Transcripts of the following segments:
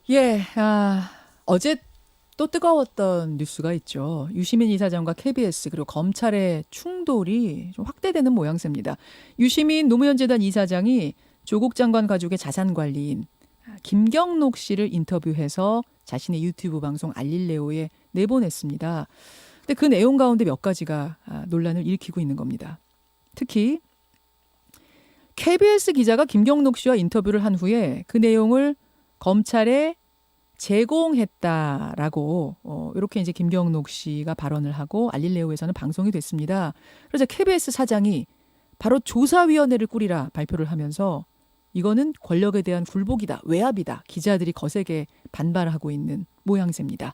예, 어제 또 뜨거웠던 뉴스가 있죠. 유시민 이사장과 KBS 그리고 검찰의 충돌이 좀 확대되는 모양새입니다. 유시민 노무현재단 이사장이 조국 장관 가족의 자산 관리인 김경록 씨를 인터뷰해서 자신의 유튜브 방송 알릴레오에 내보냈습니다. 근데 그 내용 가운데 몇 가지가 논란을 일으키고 있는 겁니다. 특히 KBS 기자가 김경록 씨와 인터뷰를 한 후에 그 내용을 검찰에 제공했다라고 이렇게 이제 김경록 씨가 발언을 하고 알릴레오에서는 방송이 됐습니다. 그래서 KBS 사장이 바로 조사위원회를 꾸리라 발표를 하면서 이거는 권력에 대한 굴복이다, 외압이다. 기자들이 거세게 반발하고 있는 모양새입니다.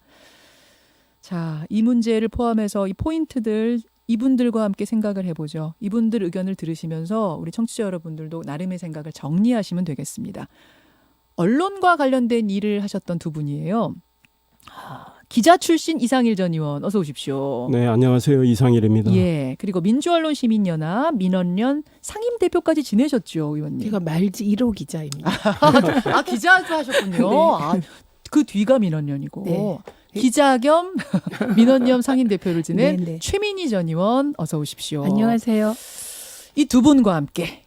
자, 이 문제를 포함해서 이 포인트들 이분들과 함께 생각을 해보죠. 이분들 의견을 들으시면서 우리 청취자 여러분들도 나름의 생각을 정리하시면 되겠습니다. 언론과 관련된 일을 하셨던 두 분이에요. 기자 출신 이상일 전 의원 어서 오십시오. 네, 안녕하세요. 이상일입니다. 예, 그리고 민주언론시민연합 민원연 상임대표까지 지내셨죠, 의원님. 제가 말지 1호 기자입니다. 기자도 하셨군요. 네. 그 뒤가 민원연이고. 네. 기자 겸 민원연 상임대표를 지낸 네, 네. 최민희 전 의원 어서 오십시오. 안녕하세요. 이 두 분과 함께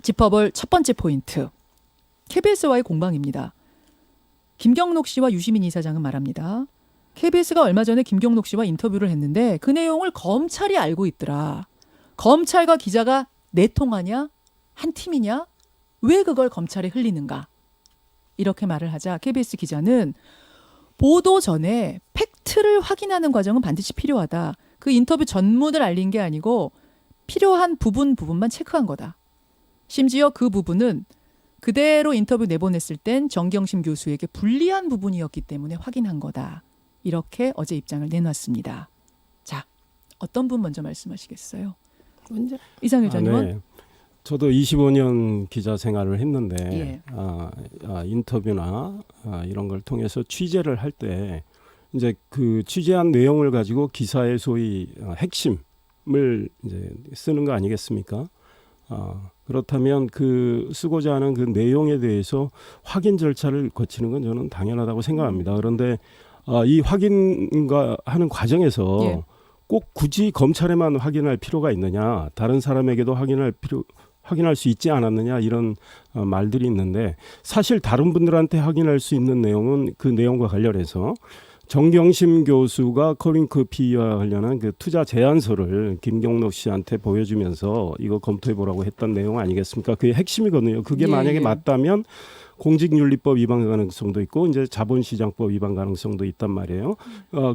짚어볼 첫 번째 포인트. KBS와의 공방입니다. 김경록 씨와 유시민 이사장은 말합니다. KBS가 얼마 전에 김경록 씨와 인터뷰를 했는데 그 내용을 검찰이 알고 있더라. 검찰과 기자가 내통하냐? 한 팀이냐? 왜 그걸 검찰에 흘리는가? 이렇게 말을 하자 KBS 기자는 보도 전에 팩트를 확인하는 과정은 반드시 필요하다. 그 인터뷰 전문을 알린 게 아니고 필요한 부분만 체크한 거다. 심지어 그 부분은 그대로 인터뷰 내보냈을 땐 정경심 교수에게 불리한 부분이었기 때문에 확인한 거다. 이렇게 어제 입장을 내놨습니다. 자, 어떤 분 먼저 말씀하시겠어요? 먼저 이상일 전 의원. 네. 저도 25년 기자 생활을 했는데 예. 인터뷰나 이런 걸 통해서 취재를 할 때 이제 그 취재한 내용을 가지고 기사의 소위 핵심을 이제 쓰는 거 아니겠습니까? 그렇다면 그 쓰고자 하는 그 내용에 대해서 확인 절차를 거치는 건 저는 당연하다고 생각합니다. 그런데 이 확인과 하는 과정에서 예. 꼭 굳이 검찰에만 확인할 필요가 있느냐, 다른 사람에게도 확인할 수 있지 않았느냐 이런 말들이 있는데 사실 다른 분들한테 확인할 수 있는 내용은 그 내용과 관련해서 정경심 교수가 커링커피와 관련한 그 투자 제안서를 김경록 씨한테 보여주면서 이거 검토해 보라고 했던 내용 아니겠습니까? 그게 핵심이거든요. 그게 예, 만약에 예. 맞다면 공직윤리법 위반 가능성도 있고 이제 자본시장법 위반 가능성도 있단 말이에요.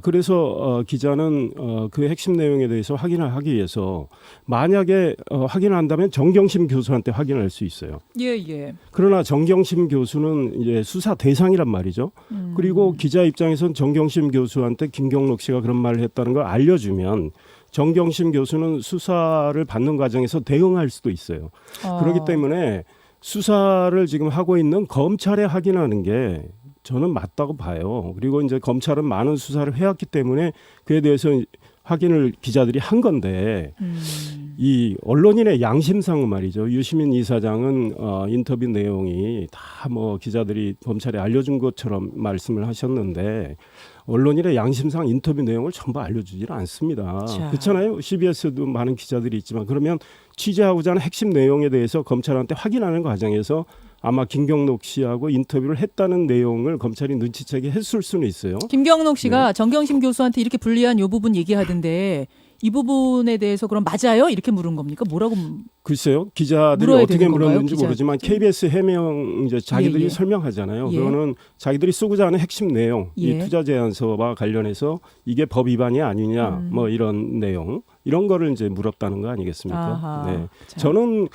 그래서 기자는 그 핵심 내용에 대해서 확인을 하기 위해서 만약에 확인한다면 정경심 교수한테 확인할 수 있어요. 예. 그러나 정경심 교수는 이제 수사 대상이란 말이죠. 그리고 기자 입장에서는 정경심 교수한테 김경록 씨가 그런 말을 했다는 걸 알려주면 정경심 교수는 수사를 받는 과정에서 대응할 수도 있어요. 그렇기 때문에 수사를 지금 하고 있는 검찰에 확인하는 게 저는 맞다고 봐요. 그리고 이제 검찰은 많은 수사를 해왔기 때문에 그에 대해서 확인을 기자들이 한 건데 이 언론인의 양심상 말이죠. 유시민 이사장은 인터뷰 내용이 다 뭐 기자들이 검찰에 알려준 것처럼 말씀을 하셨는데 언론인의 양심상 인터뷰 내용을 전부 알려주질 않습니다. 자. 그렇잖아요. CBS도 많은 기자들이 있지만 그러면 취재하고자 하는 핵심 내용에 대해서 검찰한테 확인하는 과정에서 아마 김경록 씨하고 인터뷰를 했다는 내용을 검찰이 눈치채게 했을 수는 있어요. 김경록 씨가 정경심 교수한테 이렇게 불리한 이 부분 얘기하던데 이 부분에 대해서 그럼 맞아요? 이렇게 물은 겁니까? 뭐라고? 글쎄요. 기자들이 물어야 어떻게 되는 건가요? 물었는지 기자. 모르지만 KBS 해명 이제 자기들이 예. 설명하잖아요. 예. 그거는 자기들이 쓰고자 하는 핵심 내용, 예. 이 투자 제안서와 관련해서 이게 법 위반이 아니냐, 뭐 이런 내용, 이런 거를 이제 물었다는 거 아니겠습니까? 아하. 네. 자. 저는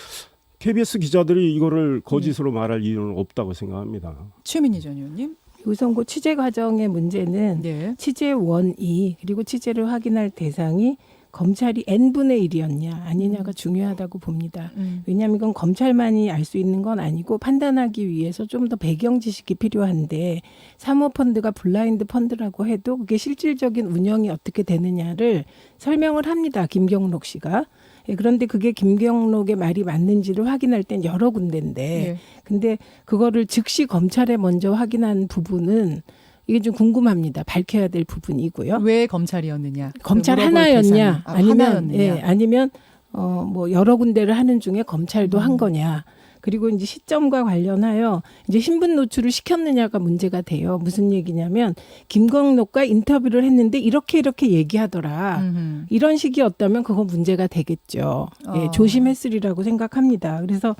KBS 기자들이 이거를 거짓으로 말할 이유는 없다고 생각합니다. 최민희 전 의원님. 우선 그 취재 과정의 문제는 네. 취재 원이 그리고 취재를 확인할 대상이 검찰이 n분의 1이었냐 아니냐가 중요하다고 봅니다. 왜냐하면 이건 검찰만이 알 수 있는 건 아니고 판단하기 위해서 좀 더 배경 지식이 필요한데 사모펀드가 블라인드 펀드라고 해도 그게 실질적인 운영이 어떻게 되느냐를 설명을 합니다. 김경록 씨가. 예, 그런데 그게 김경록의 말이 맞는지를 확인할 땐 여러 군데인데 예. 근데 그거를 즉시 검찰에 먼저 확인한 부분은 이게 좀 궁금합니다. 밝혀야 될 부분이고요. 왜 검찰이었느냐? 검찰 물어볼 하나였냐 대상이. 아니면 하나였느냐? 예, 아니면 뭐 여러 군데를 하는 중에 검찰도 한 음. 거냐. 그리고 이제 시점과 관련하여 이제 신분 노출을 시켰느냐가 문제가 돼요. 무슨 얘기냐면 김경록과 인터뷰를 했는데 이렇게 얘기하더라. 음흠. 이런 식이었다면 그건 문제가 되겠죠. 예, 조심했으리라고 생각합니다. 그래서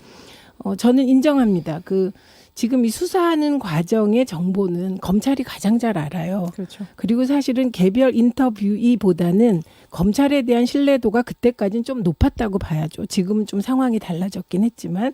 저는 인정합니다. 지금 이 수사하는 과정의 정보는 검찰이 가장 잘 알아요. 그렇죠. 그리고 사실은 개별 인터뷰이보다는 검찰에 대한 신뢰도가 그때까지는 좀 높았다고 봐야죠. 지금은 좀 상황이 달라졌긴 했지만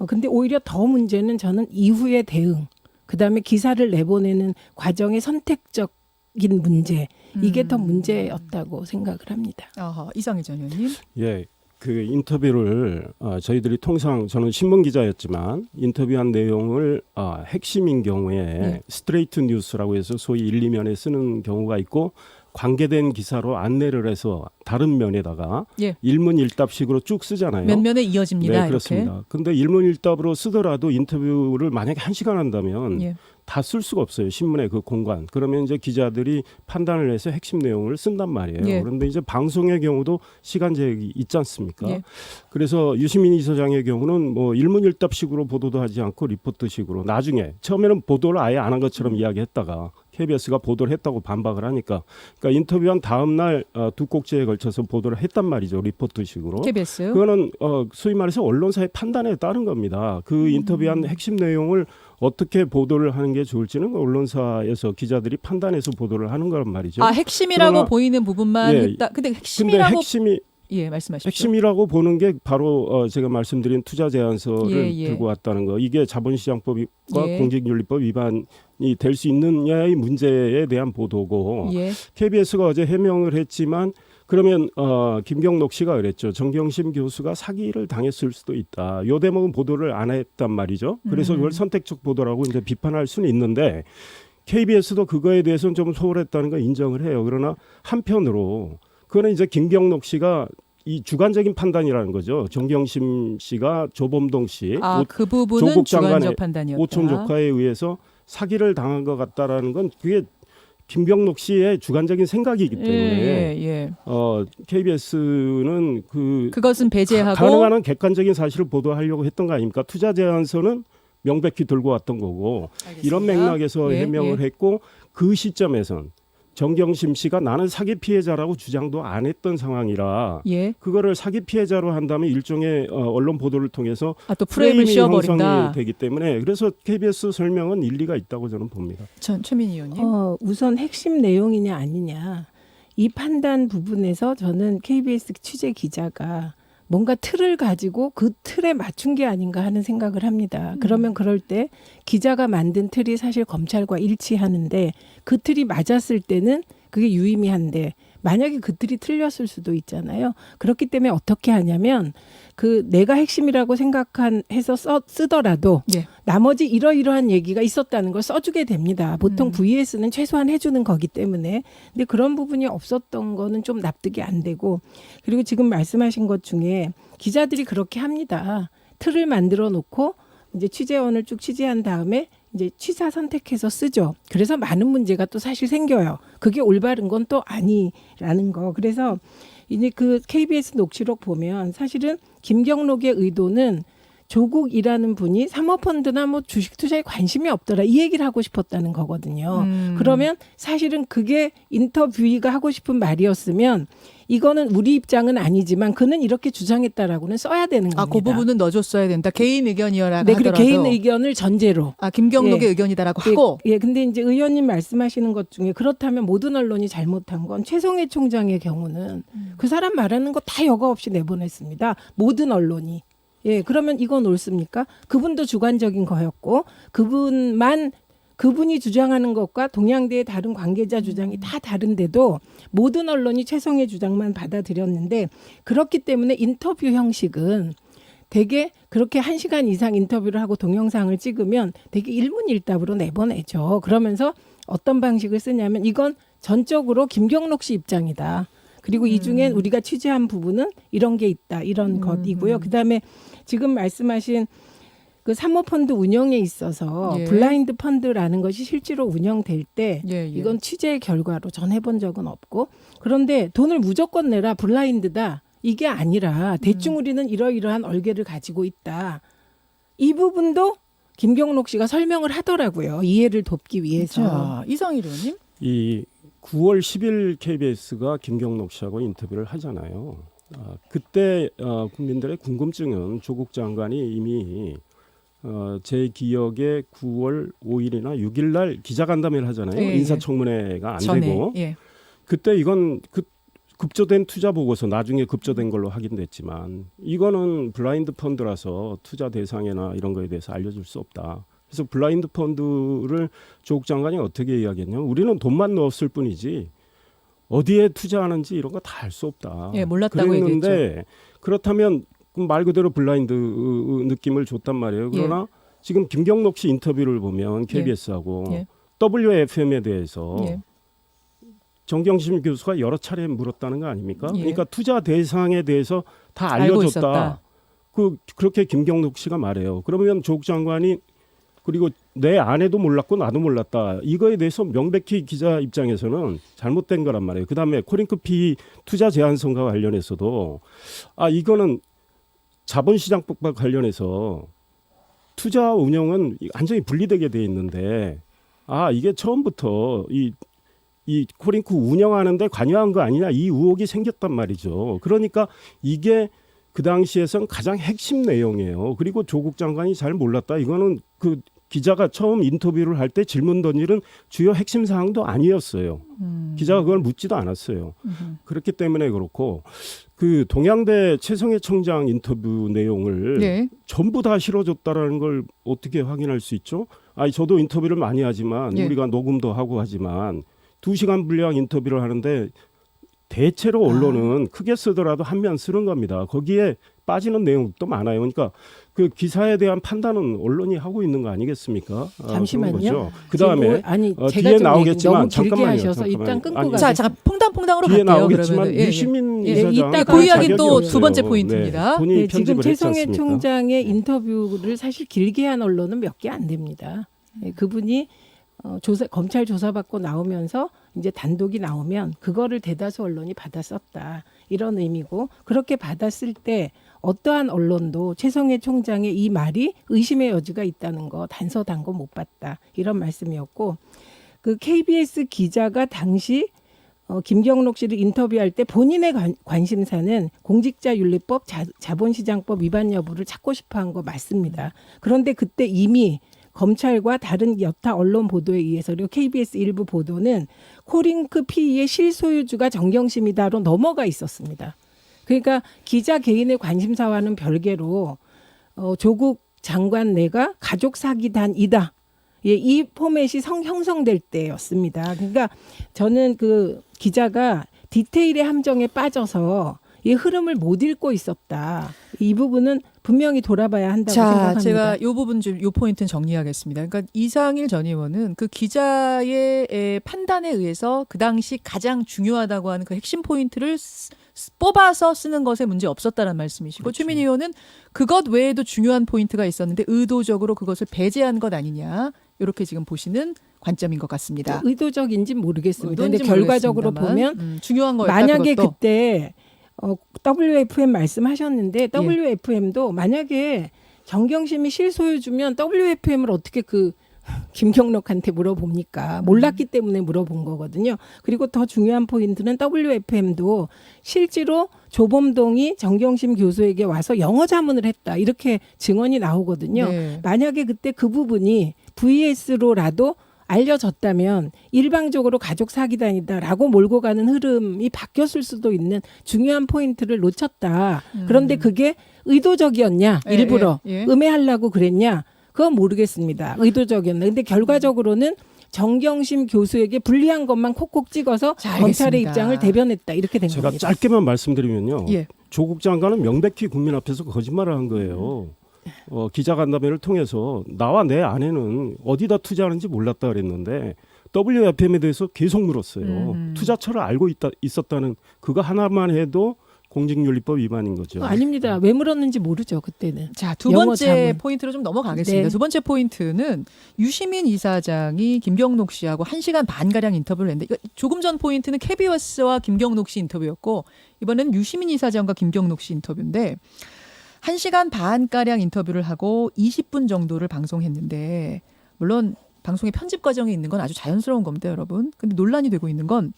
근데 오히려 더 문제는 저는 이후의 대응, 그다음에 기사를 내보내는 과정의 선택적인 문제, 이게 더 문제였다고 생각을 합니다. 아하, 이상희 전 의원님. 예, 그 인터뷰를 저희들이 통상 저는 신문 기자였지만 인터뷰한 내용을 핵심인 경우에 네. 스트레이트 뉴스라고 해서 소위 1, 2면에 쓰는 경우가 있고 관계된 기사로 안내를 해서 다른 면에다가 예. 일문일답식으로 쭉 쓰잖아요. 면 면에 이어집니다. 네, 이렇게. 그렇습니다. 근데 일문일답으로 쓰더라도 인터뷰를 만약에 1시간 한다면 예. 다 쓸 수가 없어요. 신문의 그 공간. 그러면 이제 기자들이 판단을 해서 핵심 내용을 쓴단 말이에요. 예. 그런데 이제 방송의 경우도 시간 제약이 있지 않습니까? 예. 그래서 유시민 이사장의 경우는 뭐 일문일답식으로 보도도 하지 않고 리포트식으로 나중에 처음에는 보도를 아예 안 한 것처럼 이야기했다가 KBS가 보도를 했다고 반박을 하니까 그러니까 인터뷰한 다음 날 두 꼭지에 걸쳐서 보도를 했단 말이죠. 리포트식으로. KBS. 그거는 소위 말해서 언론사의 판단에 따른 겁니다. 그 인터뷰한 핵심 내용을 어떻게 보도를 하는 게 좋을지는 언론사에서 기자들이 판단해서 보도를 하는 거란 말이죠. 핵심이라고 그러나, 보이는 부분만 예, 했다. 근데 근데 핵심이라고 핵심이 예, 말씀하십시오. 핵심이라고 보는 게 바로 제가 말씀드린 투자 제한서를 예, 예. 들고 왔다는 거. 이게 자본시장법과 예. 공직윤리법 위반이 될 수 있느냐의 문제에 대한 보도고 예. KBS가 어제 해명을 했지만 그러면 김경록 씨가 그랬죠. 정경심 교수가 사기를 당했을 수도 있다. 요 대목은 보도를 안 했단 말이죠. 그래서 그걸 선택적 보도라고 이제 비판할 수는 있는데 KBS도 그거에 대해서는 좀 소홀했다는 걸 인정을 해요. 그러나 한편으로 그거는 이제 김경록 씨가 이 주관적인 판단이라는 거죠. 정경심 씨가 조범동 씨, 그 부분은 조국 장관의 주관적 판단이었다. 오촌 조카에 의해서 사기를 당한 것 같다라는 건 그게 김경록 씨의 주관적인 생각이기 때문에 예. KBS는 그것은 배제하고 가능한 한 객관적인 사실을 보도하려고 했던 거 아닙니까? 투자 제한서는 명백히 들고 왔던 거고 알겠습니다. 이런 맥락에서 예, 해명을 예. 했고 그 시점에선 정경심 씨가 나는 사기 피해자라고 주장도 안 했던 상황이라 예. 그거를 사기 피해자로 한다면 일종의 언론 보도를 통해서 또 프레임을 형성이 씌워버린다. 되기 때문에 그래서 KBS 설명은 일리가 있다고 저는 봅니다. 최민희 의원님. 우선 핵심 내용이냐 아니냐 이 판단 부분에서 저는 KBS 취재 기자가 뭔가 틀을 가지고 그 틀에 맞춘 게 아닌가 하는 생각을 합니다. 그러면 그럴 때 기자가 만든 틀이 사실 검찰과 일치하는데 그 틀이 맞았을 때는 그게 유의미한데 만약에 그 틀이 틀렸을 수도 있잖아요. 그렇기 때문에 어떻게 하냐면 내가 핵심이라고 해서 쓰더라도 예. 나머지 이러이러한 얘기가 있었다는 걸 써주게 됩니다. 보통 VS는 최소한 해주는 거기 때문에. 근데 그런 부분이 없었던 거는 좀 납득이 안 되고 그리고 지금 말씀하신 것 중에 기자들이 그렇게 합니다. 틀을 만들어 놓고 이제 취재원을 쭉 취재한 다음에 이제 취사 선택해서 쓰죠. 그래서 많은 문제가 또 사실 생겨요. 그게 올바른 건 또 아니라는 거. 그래서 이제 KBS 녹취록 보면 사실은 김경록의 의도는 조국이라는 분이 사모펀드나 주식 투자에 관심이 없더라 이 얘기를 하고 싶었다는 거거든요. 그러면 사실은 그게 인터뷰이가 하고 싶은 말이었으면 이거는 우리 입장은 아니지만 그는 이렇게 주장했다라고는 써야 되는 겁니다. 그 부분은 넣어줬어야 된다. 개인 의견이어라 네, 하더라도. 그리고 개인 의견을 전제로. 김경록의 의견이다라고 하고. 근데 이제 의원님 말씀하시는 것 중에 그렇다면 모든 언론이 잘못한 건 최성해 총장의 경우는 그 사람 말하는 거 다 여과 없이 내보냈습니다. 모든 언론이. 그러면 이건 옳습니까? 그분도 주관적인 거였고 그분이 주장하는 것과 동양대의 다른 관계자 주장이 다 다른데도 모든 언론이 최성의 주장만 받아들였는데 그렇기 때문에 인터뷰 형식은 되게 그렇게 1시간 이상 인터뷰를 하고 동영상을 찍으면 되게 일문일답으로 내보내죠. 그러면서 어떤 방식을 쓰냐면 이건 전적으로 김경록 씨 입장이다. 그리고 이 중엔 우리가 취재한 부분은 이런 게 있다. 이런 것이고요. 그다음에 지금 말씀하신 그 사모펀드 운영에 있어서 예. 블라인드 펀드라는 것이 실제로 운영될 때 예, 예. 이건 취재 결과로 전 해본 적은 없고 그런데 돈을 무조건 내라 블라인드다. 이게 아니라 대충 우리는 이러이러한 얼개를 가지고 있다. 이 부분도 김경록 씨가 설명을 하더라고요. 이해를 돕기 위해서. 자, 이상일 의원님. 이 9월 10일 KBS가 김경록 씨하고 인터뷰를 하잖아요. 그때 국민들의 궁금증은 조국 장관이 이미 제 기억에 9월 5일이나 6일 날 기자간담회를 하잖아요. 예, 예. 인사청문회가 안 전에. 되고 예. 그때 이건 급조된 투자 보고서 나중에 급조된 걸로 확인됐지만 이거는 블라인드 펀드라서 투자 대상이나 이런 거에 대해서 알려줄 수 없다. 그래서 블라인드 펀드를 조국 장관이 어떻게 이야기했냐면 우리는 돈만 넣었을 뿐이지 어디에 투자하는지 이런 거 다 알 수 없다. 예, 몰랐다고 그랬는데 얘기했죠. 그렇다면 말 그대로 블라인드 느낌을 줬단 말이에요. 그러나 지금 김경록 씨 인터뷰를 보면 KBS하고 예. WFM에 대해서 예. 정경심 교수가 여러 차례 물었다는 거 아닙니까? 예. 그러니까 투자 대상에 대해서 다 알고 알려줬다. 있었다. 그렇게 김경록 씨가 말해요. 그러면 조국 장관이 그리고 내 아내도 몰랐고 나도 몰랐다. 이거에 대해서 명백히 기자 입장에서는 잘못된 거란 말이에요. 그다음에 코링크 PE 투자 제한성과 관련해서도 이거는 자본시장법과 관련해서 투자 운영은 완전히 분리되게 돼 있는데 이게 처음부터 이 코링크 운영하는데 관여한 거 아니냐 이 의혹이 생겼단 말이죠. 그러니까 이게 그 당시에선 가장 핵심 내용이에요. 그리고 조국 장관이 잘 몰랐다. 이거는 그 기자가 처음 인터뷰를 할 때 질문 던지는 주요 핵심 사항도 아니었어요. 기자가 그걸 묻지도 않았어요. 그렇기 때문에 그렇고 그 동양대 최성해 청장 인터뷰 내용을 네. 전부 다 실어줬다라는 걸 어떻게 확인할 수 있죠? 저도 인터뷰를 많이 하지만 예. 우리가 녹음도 하고 하지만 2시간 분량 인터뷰를 하는데 대체로 언론은 크게 쓰더라도 한 면 쓰는 겁니다. 거기에 빠지는 내용도 많아요. 그러니까 그 기사에 대한 판단은 언론이 하고 있는 거 아니겠습니까? 잠시만요. 그다음에 제가 뒤에 좀 나오겠지만 너무 길게 잠깐만요. 하셔서 일단 끊고 아니, 가겠습니다. 자, 잠깐 퐁당퐁당으로 뒤에 갈게요. 나오겠지만 그러면은. 예, 유시민 예, 이사장 이따가 그 이야기는 또 자격이 두 번째 없어요. 포인트입니다. 본인이 네, 지금 편집을 했지 최성해 않습니까? 총장의 인터뷰를 사실 길게 한 언론은 몇 개 안 됩니다. 네, 그분이 검찰 조사받고 나오면서 이제 단독이 나오면 그거를 대다수 언론이 받아 썼다. 이런 의미고 그렇게 받았을 때 어떠한 언론도 최성해 총장의 이 말이 의심의 여지가 있다는 거 단서단거 못 봤다. 이런 말씀이었고 그 KBS 기자가 당시 김경록 씨를 인터뷰할 때 본인의 관심사는 공직자윤리법, 자본시장법 위반 여부를 찾고 싶어한 거 맞습니다. 그런데 그때 이미 검찰과 다른 여타 언론 보도에 의해서 그리고 KBS 일부 보도는 코링크 PE의 실소유주가 정경심이다로 넘어가 있었습니다. 그러니까 기자 개인의 관심사와는 별개로 조국 장관 내가 가족 사기단이다. 예, 이 포맷이 형성될 때였습니다. 그러니까 저는 그 기자가 디테일의 함정에 빠져서 이 흐름을 못 읽고 있었다. 이 부분은 분명히 돌아봐야 한다고 생각합니다. 제가 이 부분 좀 이 포인트는 정리하겠습니다. 그러니까 이상일 전 의원은 그 기자의 판단에 의해서 그 당시 가장 중요하다고 하는 그 핵심 포인트를 뽑아서 쓰는 것에 문제 없었다는 말씀이시고 그렇죠. 최민희 의원은 그것 외에도 중요한 포인트가 있었는데 의도적으로 그것을 배제한 것 아니냐 이렇게 지금 보시는 관점인 것 같습니다. 의도적인지는 모르겠습니다. 그런데 의도인지 결과적으로 모르겠습니다만, 보면 중요한 거였다. 만약에 그것도. 그때 WFM 말씀하셨는데 예. WFM도 만약에 정경심이 실소유주면 WFM을 어떻게 그 김경록한테 물어봅니까? 몰랐기 때문에 물어본 거거든요. 그리고 더 중요한 포인트는 WFM도 실제로 조범동이 정경심 교수에게 와서 영어 자문을 했다. 이렇게 증언이 나오거든요. 네. 만약에 그때 그 부분이 VS로라도 알려졌다면 일방적으로 가족 사기단이다라고 몰고 가는 흐름이 바뀌었을 수도 있는 중요한 포인트를 놓쳤다. 그런데 그게 의도적이었냐? 예, 일부러 예, 예. 음해하려고 그랬냐? 그건 모르겠습니다. 의도적이었나. 근데 결과적으로는 정경심 교수에게 불리한 것만 콕콕 찍어서 자, 검찰의 알겠습니다. 입장을 대변했다. 이렇게 된 제가 겁니다. 짧게만 말씀드리면요. 예. 조국 장관은 명백히 국민 앞에서 거짓말을 한 거예요. 기자간담회를 통해서 나와 내 아내는 어디다 투자하는지 몰랐다 그랬는데 WFM에 대해서 계속 물었어요. 투자처를 알고 있었다는 그거 하나만 해도 공직윤리법 위반인 거죠. 아닙니다. 왜 물었는지 모르죠 그때는. 자, 두 영어 번째 자문. 포인트로 좀 넘어가겠습니다. 네. 두 번째 포인트는 유시민 이사장이 김경록 씨하고 1시간 반가량 인터뷰를 했는데 조금 전 포인트는 KBS와 김경록 씨 인터뷰였고 이번에는 유시민 이사장과 김경록 씨 인터뷰인데 1시간 반가량 인터뷰를 하고 20분 정도를 방송했는데 물론 방송의 편집 과정에 있는 건 아주 자연스러운 겁니다, 여러분. 근데 논란이 되고 있는 건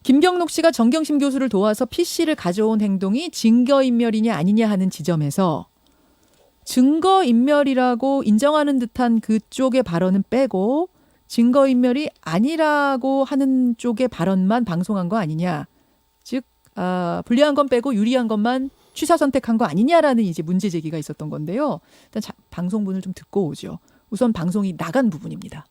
김경록 씨가 정경심 교수를 도와서 PC를 가져온 행동이 증거인멸이냐 아니냐 하는 지점에서 증거인멸이라고 인정하는 듯한 그쪽의 발언은 빼고 증거인멸이 아니라고 하는 쪽의 발언만 방송한 거 아니냐. 즉 불리한 건 빼고 유리한 것만 취사 선택한 거 아니냐라는 이제 문제 제기가 있었던 건데요. 일단 방송분을 좀 듣고 오죠. 우선 방송이 나간 부분입니다.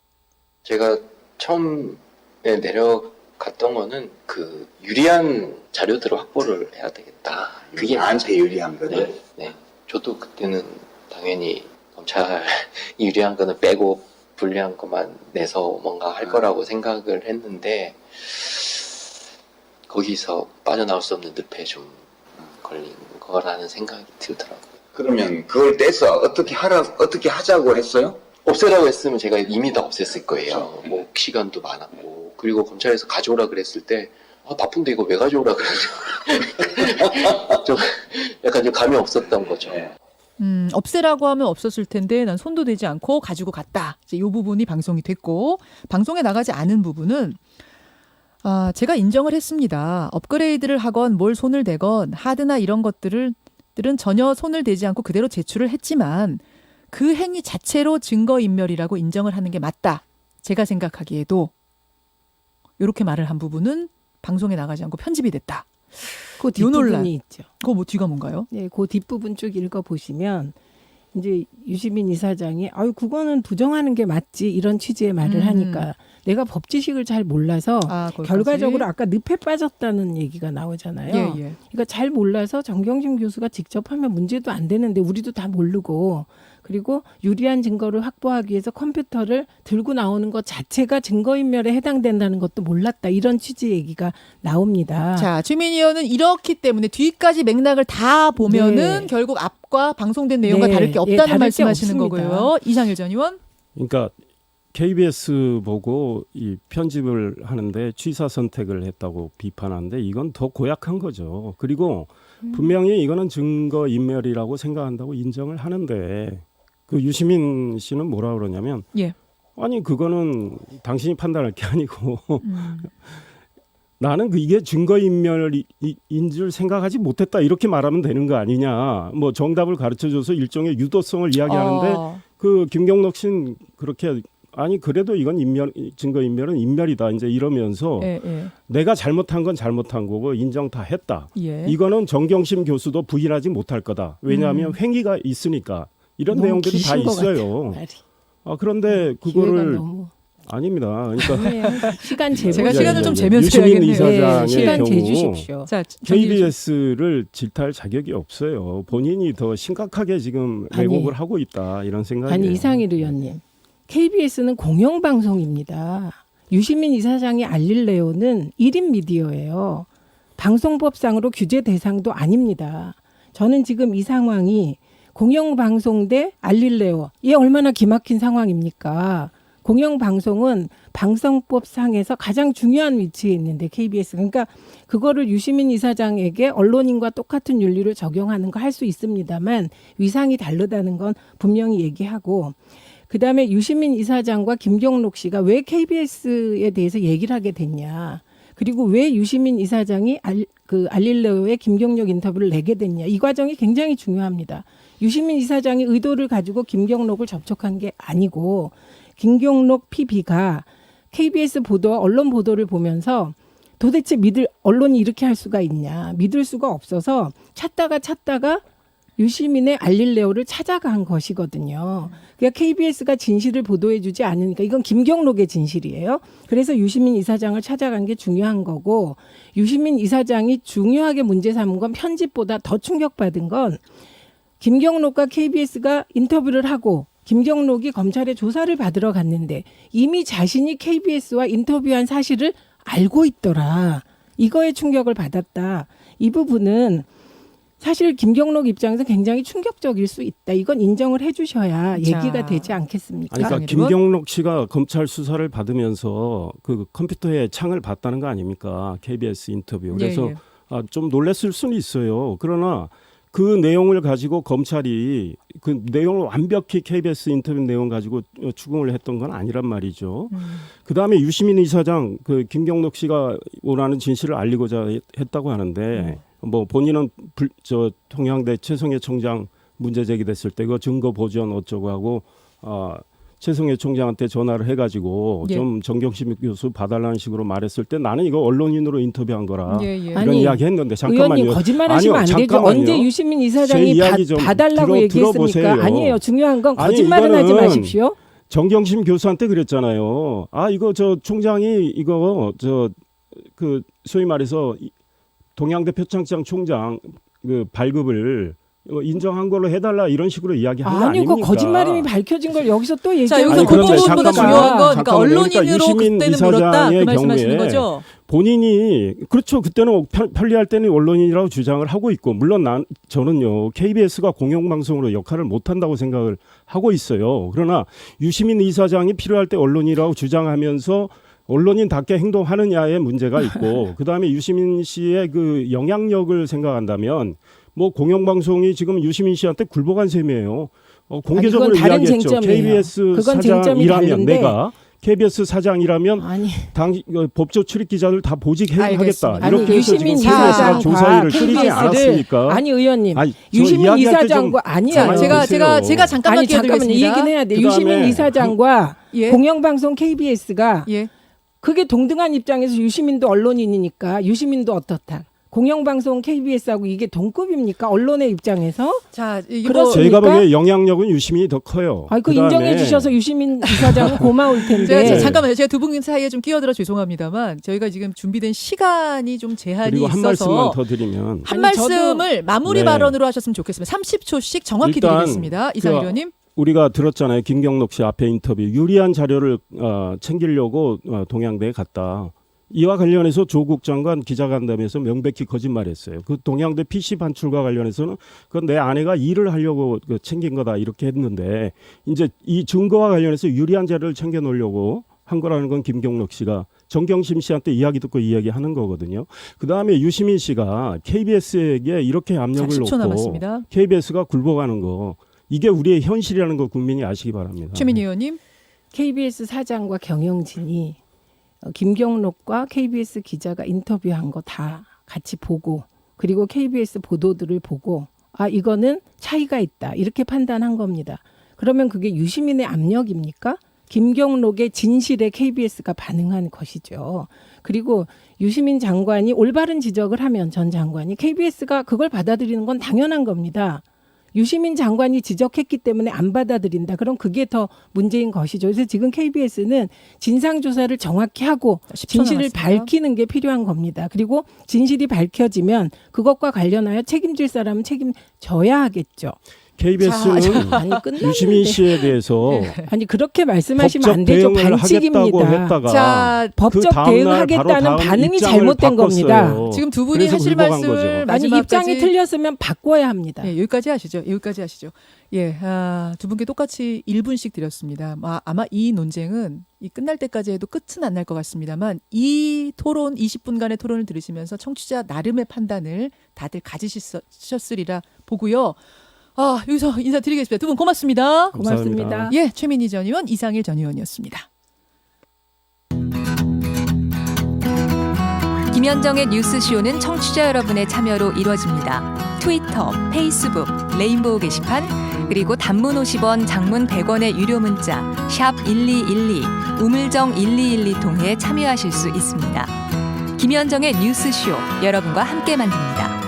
제가 처음에 내려갔던 거는 그 유리한 자료들을 확보를 해야 되겠다. 그게 나한테 유리한 거는 네, 네. 저도 그때는 당연히 검찰 유리한 거는 빼고 불리한 것만 내서 뭔가 할 거라고 생각을 했는데 거기서 빠져나올 수 없는 늪에 좀 걸린 거라는 생각이 들더라고요. 그러면 그걸 떼서 어떻게 하자고 했어요? 없애라고 했으면 제가 이미 다 없앴을 거예요. 뭐 시간도 많았고 그리고 검찰에서 가져오라 그랬을 때 바쁜데 이거 왜 가져오라 그러죠? 좀 약간 좀 감이 없었던 거죠. 없애라고 하면 없었을 텐데 난 손도 대지 않고 가지고 갔다. 이제 이 부분이 방송이 됐고 방송에 나가지 않은 부분은 제가 인정을 했습니다. 업그레이드를 하건 뭘 손을 대건 하드나 이런 것들은 전혀 손을 대지 않고 그대로 제출을 했지만 그 행위 자체로 증거인멸이라고 인정을 하는 게 맞다. 제가 생각하기에도 이렇게 말을 한 부분은 방송에 나가지 않고 편집이 됐다. 그 요 논란. 뒷부분이 있죠. 그거 뭐 뒤가 뭔가요? 네, 그 뒷부분 쭉 읽어보시면 이제 유시민 이사장이 그거는 부정하는 게 맞지 이런 취지의 말을 하니까 내가 법 지식을 잘 몰라서 거기까지? 결과적으로 아까 늪에 빠졌다는 얘기가 나오잖아요. 예. 그러니까 잘 몰라서 정경심 교수가 직접 하면 문제도 안 되는데 우리도 다 모르고 그리고 유리한 증거를 확보하기 위해서 컴퓨터를 들고 나오는 것 자체가 증거인멸에 해당된다는 것도 몰랐다. 이런 취지 얘기가 나옵니다. 자, 주민 의원은 이렇기 때문에 뒤까지 맥락을 다 보면은 네. 결국 앞과 방송된 내용과 네. 다를 게 예, 없다는 다를 게 말씀하시는 없습니다. 거고요. 이상일 전 의원. 그러니까 KBS 보고 이 편집을 하는데 취사 선택을 했다고 비판하는데 이건 더 고약한 거죠. 그리고 분명히 이거는 증거 인멸이라고 생각한다고 인정을 하는데 그 유시민 씨는 뭐라 그러냐면 예. 아니 그거는 당신이 판단할 게 아니고 나는 이게 증거인멸인 줄 생각하지 못했다 이렇게 말하면 되는 거 아니냐. 뭐 정답을 가르쳐줘서 일종의 유도성을 이야기하는데 그 김경록 씨는 그렇게 아니 그래도 이건 증거인멸은 인멸이다 이제 이러면서 내가 잘못한 건 잘못한 거고 인정 다 했다. 예. 이거는 정경심 교수도 부인하지 못할 거다. 왜냐하면 횡의가 있으니까 이런 너무 내용들이 다 기신 것 있어요. 같아요, 말이. 그런데 기회가 그거를 너무 아닙니다. 그러니까 아니에요. 시간 재보 제가 시간을 좀 재면서 유시민 해야겠네요. 이사장의 시간 경우 재주십시오. 자, KBS를 질타할 자격이 없어요. 본인이 더 심각하게 지금 아니, 왜곡을 하고 있다 이런 생각이에요. 아니 이상일 의원님, KBS는 공영방송입니다. 유시민 이사장이 알릴레오는 1인 미디어예요. 방송법상으로 규제 대상도 아닙니다. 저는 지금 이 상황이 공영방송 대 알릴레오, 이게 얼마나 기막힌 상황입니까? 공영방송은 방송법상에서 가장 중요한 위치에 있는데 KBS, 그러니까 그거를 유시민 이사장에게 언론인과 똑같은 윤리를 적용하는 거 할 수 있습니다만 위상이 다르다는 건 분명히 얘기하고, 그다음에 유시민 이사장과 김경록 씨가 왜 KBS에 대해서 얘기를 하게 됐냐, 그리고 왜 유시민 이사장이 알릴레오의 김경록 인터뷰를 내게 됐냐, 이 과정이 굉장히 중요합니다. 유시민 이사장이 의도를 가지고 김경록을 접촉한 게 아니고 김경록 PB가 KBS 보도, 언론 보도를 보면서 도대체 언론이 이렇게 할 수가 있냐, 믿을 수가 없어서 찾다가 유시민의 알릴레오를 찾아간 것이거든요. 그러니까 KBS가 진실을 보도해주지 않으니까 이건 김경록의 진실이에요. 그래서 유시민 이사장을 찾아간 게 중요한 거고, 유시민 이사장이 중요하게 문제 삼은 건 편집보다 더 충격받은 건 김경록과 KBS가 인터뷰를 하고 김경록이 검찰의 조사를 받으러 갔는데 이미 자신이 KBS와 인터뷰한 사실을 알고 있더라. 이거에 충격을 받았다. 이 부분은 사실 김경록 입장에서 굉장히 충격적일 수 있다. 이건 인정을 해주셔야 얘기가 되지 않겠습니까? 아니, 그러니까 김경록 씨가 검찰 수사를 받으면서 그 컴퓨터에 창을 봤다는 거 아닙니까? KBS 인터뷰. 그래서 예. 좀 놀랐을 수는 있어요. 그러나 그 내용을 가지고 검찰이 그 내용을 완벽히 KBS 인터뷰 내용 가지고 추궁을 했던 건 아니란 말이죠. 그다음에 유시민 이사장 그 김경록 씨가 원하는 진실을 알리고자 했다고 하는데 뭐 본인은 통양대 최성해 총장 문제 제기됐을 때 그 증거 보전 어쩌고 하고 최성해 총장한테 전화를 해가지고 예. 좀 정경심 교수 봐달라는 식으로 말했을 때 나는 이거 언론인으로 인터뷰한 거라 예. 이런 아니, 이야기 했는데 잠깐만요. 의원님 거짓말하시면 안 되죠. 잠깐만요. 언제 유시민 제 이사장이 이야기 좀 봐달라고 얘기했습니까? 들어보세요. 아니에요. 중요한 건 아니, 거짓말은 하지 이거는 마십시오. 정경심 교수한테 그랬잖아요. 이거 저 총장이 이거 그 소위 말해서 동양대 표창장 총장 그 발급을 인정한 걸로 해달라 이런 식으로 이야기한 거 아니, 아닙니까? 그 거짓말임이 밝혀진 걸 여기서 또 자, 얘기하면 여기서 그 그런데 부분보다 잠깐만요. 중요한 건 그러니까 잠깐만요. 언론인으로 그러니까 유시민 그때는 물었다 그 이사장의 말씀하시는 경우에 거죠? 본인이 그렇죠. 그때는 편리할 때는 언론인이라고 주장을 하고 있고 물론 저는요 KBS가 공영방송으로 역할을 못한다고 생각을 하고 있어요. 그러나 유시민 이사장이 필요할 때 언론이라고 주장하면서 언론인답게 행동하느냐의 문제가 있고 그다음에 유시민 씨의 그 영향력을 생각한다면 뭐 공영방송이 지금 유시민 씨한테 굴복한 셈이에요. 공개적으로 그건 다른 이야기했죠. 쟁점이에요. KBS 그건 쟁점이 사장이라면 다른데. 내가 KBS 사장이라면 아니 법조 출입 기자들 다 보직하겠다. 알겠습니다. 이렇게 아니, 해서 지금 유시민 KBS가 이사장과 조사위를 꾸리지 KBS 를 않았습니까? 아니 의원님 아니, 저 유시민 이야기할 때좀 이사장과 아니에요. 자, 가만히 제가 잠깐만 아니 잠깐만 이 끼어들겠습니다. 얘기는 해야 돼. 그다음에 유시민 이사장과 예. 공영방송 KBS가 예. 그게 동등한 입장에서 유시민도 언론인이니까 유시민도 어떻다. 공영방송 KBS하고 이게 동급입니까? 언론의 입장에서? 자, 이게 그렇죠. 뭐 제가 그러니까? 보기에 영향력은 유시민이 더 커요. 그 그다음에 인정해 주셔서 유시민 이사장은 고마울 텐데. 잠깐만요. 제가 두 분 사이에 좀 끼어들어 죄송합니다만 저희가 지금 준비된 시간이 좀 제한이 그리고 한 말씀만 있어서 더 드리면 한 아니, 말씀을 마무리 네. 발언으로 하셨으면 좋겠습니다. 30초씩 정확히 일단 드리겠습니다. 이상 그 의원님. 우리가 들었잖아요. 김경록 씨 앞에 인터뷰 유리한 자료를 챙기려고 동양대에 갔다. 이와 관련해서 조국 장관 기자간담회에서 명백히 거짓말했어요. 그 동양대 PC 반출과 관련해서는 그건 내 아내가 일을 하려고 챙긴 거다 이렇게 했는데 이제 이 증거와 관련해서 유리한 자료를 챙겨 놓으려고 한 거라는 건 김경록 씨가 정경심 씨한테 이야기 듣고 이야기하는 거거든요. 그다음에 유시민 씨가 KBS에게 이렇게 압력을 10초 놓고 남았습니다. KBS가 굴복하는 거 이게 우리의 현실이라는 거 국민이 아시기 바랍니다. 최민희 의원님. KBS 사장과 경영진이 김경록과 KBS 기자가 인터뷰한 거 다 같이 보고 그리고 KBS 보도들을 보고 이거는 차이가 있다 이렇게 판단한 겁니다. 그러면 그게 유시민의 압력입니까? 김경록의 진실에 KBS가 반응한 것이죠. 그리고 유시민 장관이 올바른 지적을 하면 전 장관이 KBS가 그걸 받아들이는 건 당연한 겁니다. 유시민 장관이 지적했기 때문에 안 받아들인다. 그럼 그게 더 문제인 것이죠. 그래서 지금 KBS는 진상조사를 정확히 하고 10초 진실을 남았습니다. 밝히는 게 필요한 겁니다. 그리고 진실이 밝혀지면 그것과 관련하여 책임질 사람은 책임져야 하겠죠. KBS는 아니 끝났는데. 유시민 씨에 대해서 아니 그렇게 말씀하시면 법적 안 되죠. 대응을 하겠다고 반칙입니다. 했다가 자, 법적 그 다음 날 대응하겠다는 바로 다음 반응이 입장을 잘못된 바꿨어요. 겁니다. 지금 두 분이 그래서 하실 굴복한 말씀을 거죠. 아니 마지막까지 입장이 틀렸으면 바꿔야 합니다. 예, 여기까지 하시죠. 여기까지 하시죠. 예, 두 분께 똑같이 1분씩 드렸습니다. 아마 이 논쟁은 이 끝날 때까지 해도 끝은 안 날 것 같습니다만 이 토론 20분간의 토론을 들으시면서 청취자 나름의 판단을 다들 가지셨으리라 보고요. 여기서 인사드리겠습니다. 두 분 고맙습니다. 고맙습니다. 감사합니다. 예, 최민희 전 의원, 이상일 전 의원이었습니다. 김현정의 뉴스쇼는 청취자 여러분의 참여로 이루어집니다. 트위터, 페이스북, 레인보우 게시판, 그리고 단문 50원, 장문 100원의 유료 문자 샵 1212, 우물정 1212 통해 참여하실 수 있습니다. 김현정의 뉴스쇼, 여러분과 함께 만듭니다.